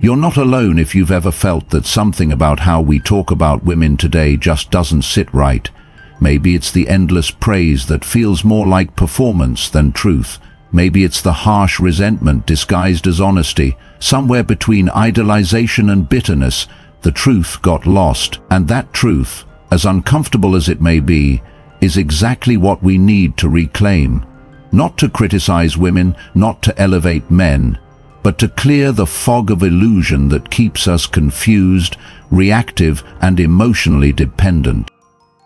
You're not alone if you've ever felt that something about how we talk about women today just doesn't sit right. Maybe it's the endless praise that feels more like performance than truth. Maybe it's the harsh resentment disguised as honesty. Somewhere between idolization and bitterness, the truth got lost. And that truth, as uncomfortable as it may be, is exactly what we need to reclaim. Not to criticize women, not to elevate men, but to clear the fog of illusion that keeps us confused, reactive, and emotionally dependent.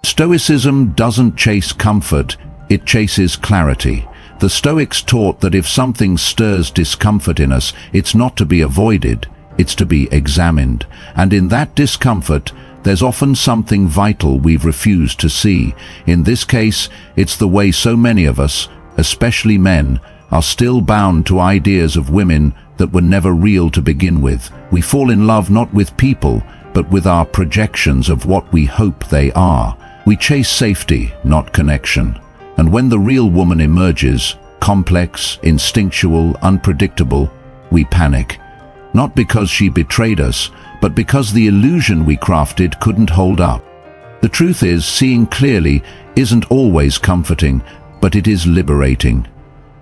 Stoicism doesn't chase comfort, it chases clarity. The Stoics taught that if something stirs discomfort in us, it's not to be avoided, it's to be examined. And in that discomfort, there's often something vital we've refused to see. In this case, it's the way so many of us, especially men, are still bound to ideas of women that were never real to begin with. We fall in love not with people, but with our projections of what we hope they are. We chase safety, not connection. And when the real woman emerges, complex, instinctual, unpredictable, we panic. Not because she betrayed us, but because the illusion we crafted couldn't hold up. The truth is, seeing clearly isn't always comforting, but it is liberating.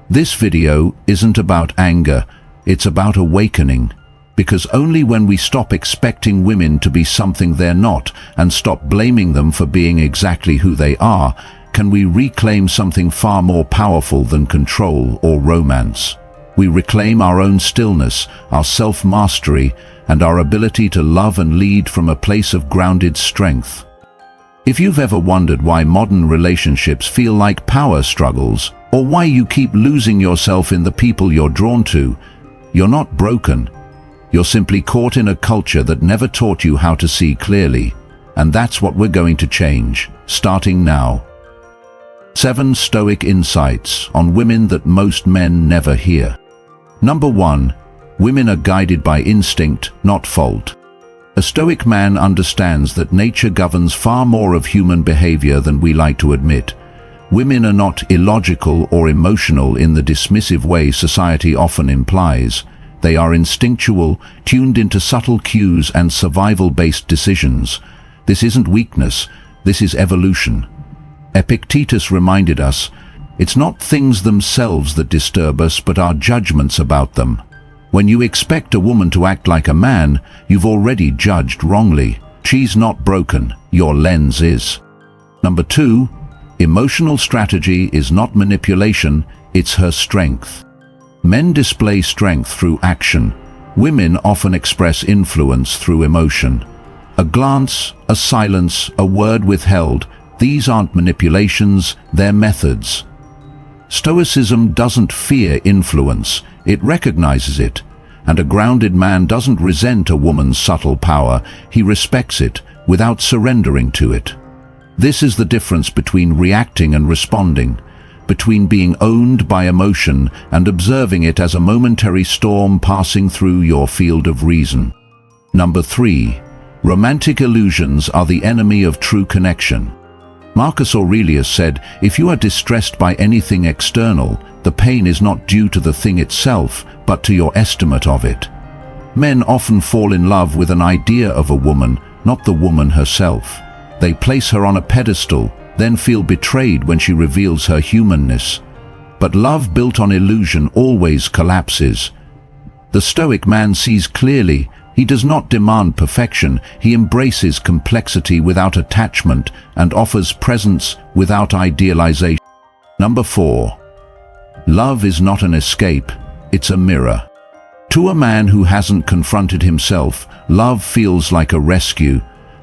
This video isn't about anger, it's about awakening. Because only when we stop expecting women to be something they're not and stop blaming them for being exactly who they are, can we reclaim something far more powerful than control or romance. We reclaim our own stillness, our self-mastery, and our ability to love and lead from a place of grounded strength. If you've ever wondered why modern relationships feel like power struggles, or why you keep losing yourself in the people you're drawn to, you're not broken. You're simply caught in a culture that never taught you how to see clearly. And that's what we're going to change, starting now. 7 Stoic insights on women that most men never hear. Number 1. Women are guided by instinct, not fault. A Stoic man understands that nature governs far more of human behavior than we like to admit. Women are not illogical or emotional in the dismissive way society often implies. They are instinctual, tuned into subtle cues and survival-based decisions. This isn't weakness, this is evolution. Epictetus reminded us, it's not things themselves that disturb us, but our judgments about them. When you expect a woman to act like a man, you've already judged wrongly. She's not broken, your lens is. Number 2, emotional strategy is not manipulation, it's her strength. Men display strength through action. Women often express influence through emotion. A glance, a silence, a word withheld, these aren't manipulations, they're methods. Stoicism doesn't fear influence, it recognizes it. And a grounded man doesn't resent a woman's subtle power, he respects it without surrendering to it. This is the difference between reacting and responding, between being owned by emotion and observing it as a momentary storm passing through your field of reason. Number 3. Romantic illusions are the enemy of true connection. Marcus Aurelius said, if you are distressed by anything external, the pain is not due to the thing itself, but to your estimate of it. Men often fall in love with an idea of a woman, not the woman herself. They place her on a pedestal, then feel betrayed when she reveals her humanness. But love built on illusion always collapses. The Stoic man sees clearly. He does not demand perfection, he embraces complexity without attachment and offers presence without idealization. Number 4. Love is not an escape, it's a mirror. To a man who hasn't confronted himself, love feels like a rescue.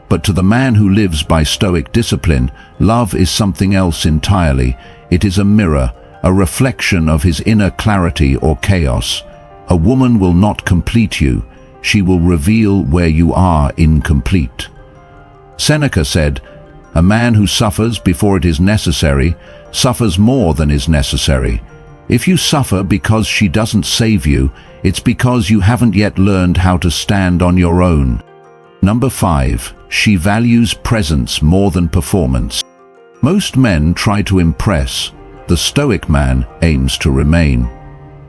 But to the man who lives by Stoic discipline, love is something else entirely. It is a mirror, a reflection of his inner clarity or chaos. A woman will not complete you. She will reveal where you are incomplete. Seneca said, a man who suffers before it is necessary suffers more than is necessary. If you suffer because she doesn't save you, it's because you haven't yet learned how to stand on your own. Number 5. She values presence more than performance. Most men try to impress. The Stoic man aims to remain.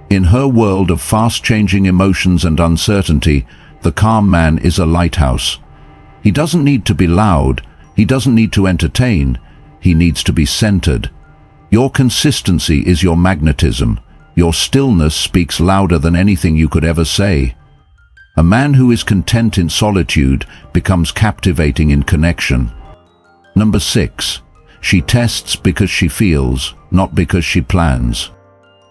In her world of fast-changing emotions and uncertainty, The calm man is a lighthouse. He doesn't need to be loud, he doesn't need to entertain, he needs to be centered. Your consistency is your magnetism. Your stillness speaks louder than anything you could ever say. A man who is content in solitude becomes captivating in connection. Number 6. She tests because she feels, not because she plans.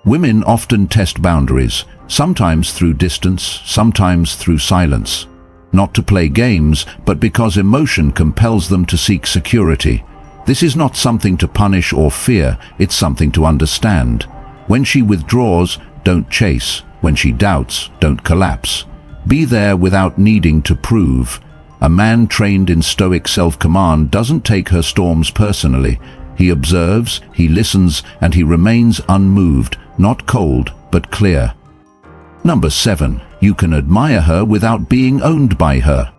Women often test boundaries, sometimes through distance, sometimes through silence. Not to play games, but because emotion compels them to seek security. This is not something to punish or fear, it's something to understand. When she withdraws, don't chase. When she doubts, don't collapse. Be there without needing to prove. A man trained in Stoic self-command doesn't take her storms personally. He observes, he listens, and he remains unmoved, not cold, but clear. Number 7. You can admire her without being owned by her.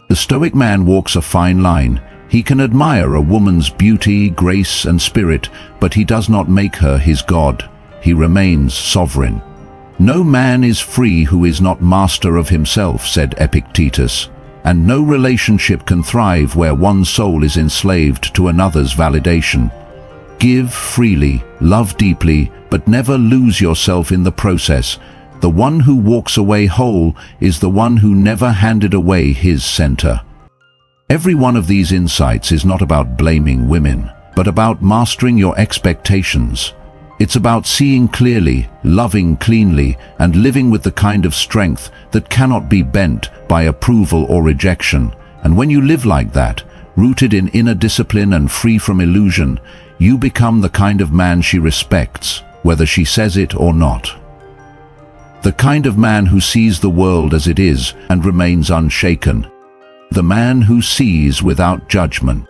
The Stoic man walks a fine line. He can admire a woman's beauty, grace, and spirit, but he does not make her his god. He remains sovereign. No man is free who is not master of himself, said Epictetus. And no relationship can thrive where one soul is enslaved to another's validation. Give freely, love deeply, but never lose yourself in the process. The one who walks away whole is the one who never handed away his center. Every one of these insights is not about blaming women, but about mastering your expectations. It's about seeing clearly, loving cleanly, and living with the kind of strength that cannot be bent by approval or rejection. And when you live like that, rooted in inner discipline and free from illusion, you become the kind of man she respects, whether she says it or not. The kind of man who sees the world as it is and remains unshaken. The man who sees without judgment.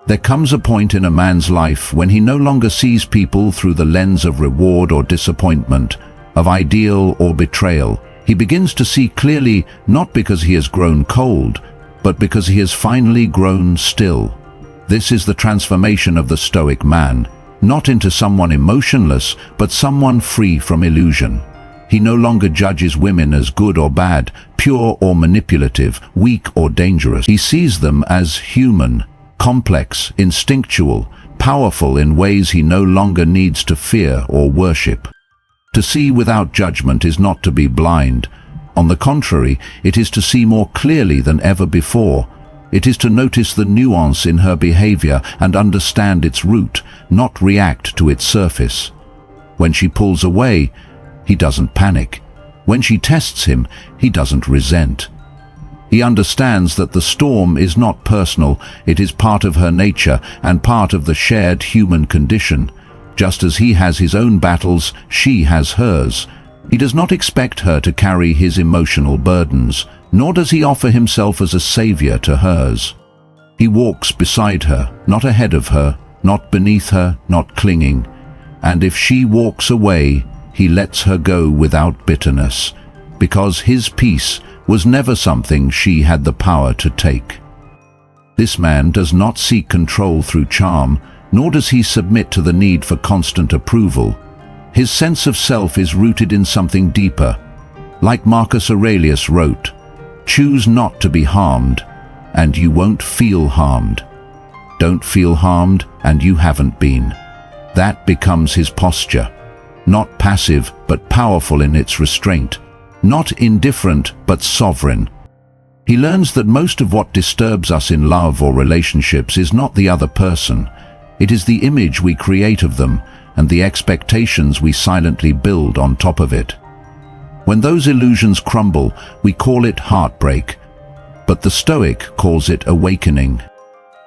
There comes a point in a man's life when he no longer sees people through the lens of reward or disappointment, of ideal or betrayal. He begins to see clearly, not because he has grown cold, but because he has finally grown still. This is the transformation of the Stoic man, not into someone emotionless, but someone free from illusion. He no longer judges women as good or bad, pure or manipulative, weak or dangerous. He sees them as human, complex, instinctual, powerful in ways he no longer needs to fear or worship. To see without judgment is not to be blind. On the contrary, it is to see more clearly than ever before. It is to notice the nuance in her behavior and understand its root, not react to its surface. When she pulls away, he doesn't panic. When she tests him, he doesn't resent. He understands that the storm is not personal, it is part of her nature and part of the shared human condition. Just as he has his own battles, she has hers. He does not expect her to carry his emotional burdens, nor does he offer himself as a savior to hers. He walks beside her, not ahead of her, not beneath her, not clinging. And if she walks away, he lets her go without bitterness, because his peace was never something she had the power to take. This man does not seek control through charm, nor does he submit to the need for constant approval. His sense of self is rooted in something deeper. Like Marcus Aurelius wrote, "Choose not to be harmed, and you won't feel harmed. Don't feel harmed, and you haven't been." That becomes his posture. Not passive, but powerful in its restraint. Not indifferent, but sovereign. He learns that most of what disturbs us in love or relationships is not the other person. It is the image we create of them and the expectations we silently build on top of it. When those illusions crumble, we call it heartbreak, but the Stoic calls it awakening.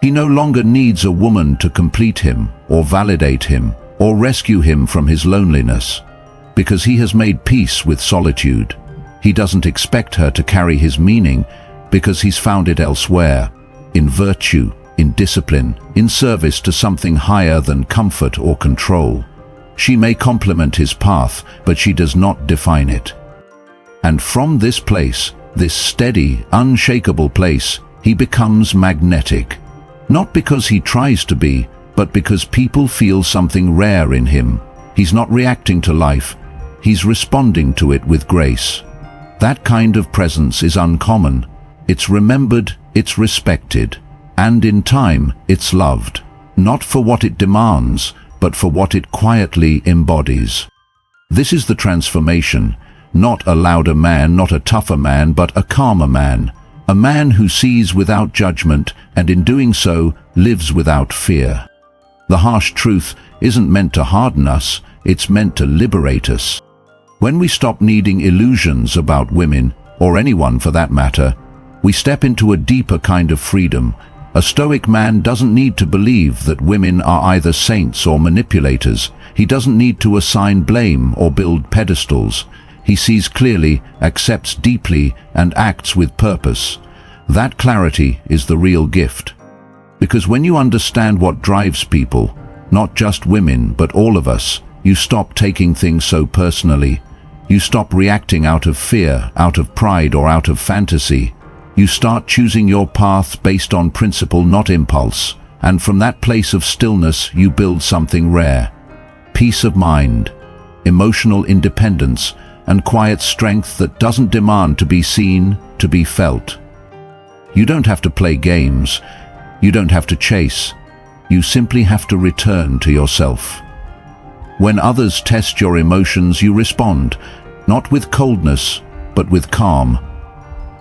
He no longer needs a woman to complete him, or validate him, or rescue him from his loneliness, because he has made peace with solitude. He doesn't expect her to carry his meaning, because he's found it elsewhere, in virtue, in discipline, in service to something higher than comfort or control. She may complement his path, but she does not define it. And from this place, this steady, unshakable place, he becomes magnetic. Not because he tries to be, but because people feel something rare in him. He's not reacting to life, he's responding to it with grace. That kind of presence is uncommon. It's remembered, it's respected, and in time, it's loved. Not for what it demands, but for what it quietly embodies. This is the transformation. Not a louder man, not a tougher man, but a calmer man. A man who sees without judgment, and in doing so, lives without fear. The harsh truth isn't meant to harden us, it's meant to liberate us. When we stop needing illusions about women, or anyone for that matter, we step into a deeper kind of freedom. A Stoic man doesn't need to believe that women are either saints or manipulators. He doesn't need to assign blame or build pedestals. He sees clearly, accepts deeply, and acts with purpose. That clarity is the real gift. Because when you understand what drives people, not just women, but all of us, you stop taking things so personally. You stop reacting out of fear, out of pride, or out of fantasy. You start choosing your path based on principle, not impulse. And from that place of stillness, you build something rare. Peace of mind, emotional independence, and quiet strength that doesn't demand to be seen, to be felt. You don't have to play games. You don't have to chase. You simply have to return to yourself. When others test your emotions, you respond, not with coldness, but with calm.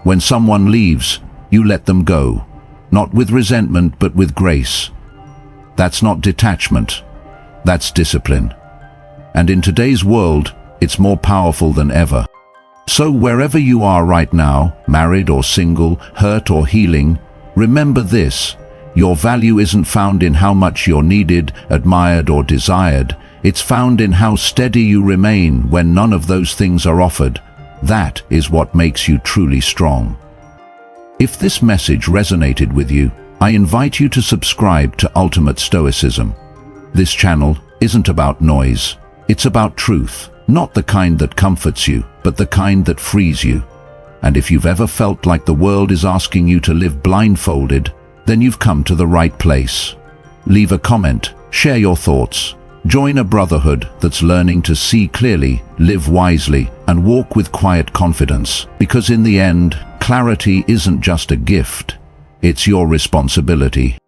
When someone leaves, you let them go, not with resentment, but with grace. That's not detachment. That's discipline. And in today's world, it's more powerful than ever. So wherever you are right now, married or single, hurt or healing, remember this: your value isn't found in how much you're needed, admired, or desired. It's found in how steady you remain when none of those things are offered. That is what makes you truly strong. If this message resonated with you, I invite you to subscribe to Ultimate Stoicism. This channel isn't about noise. It's about truth, not the kind that comforts you, but the kind that frees you. And if you've ever felt like the world is asking you to live blindfolded, then you've come to the right place. Leave a comment, share your thoughts. Join a brotherhood that's learning to see clearly, live wisely, and walk with quiet confidence. Because in the end, clarity isn't just a gift, it's your responsibility.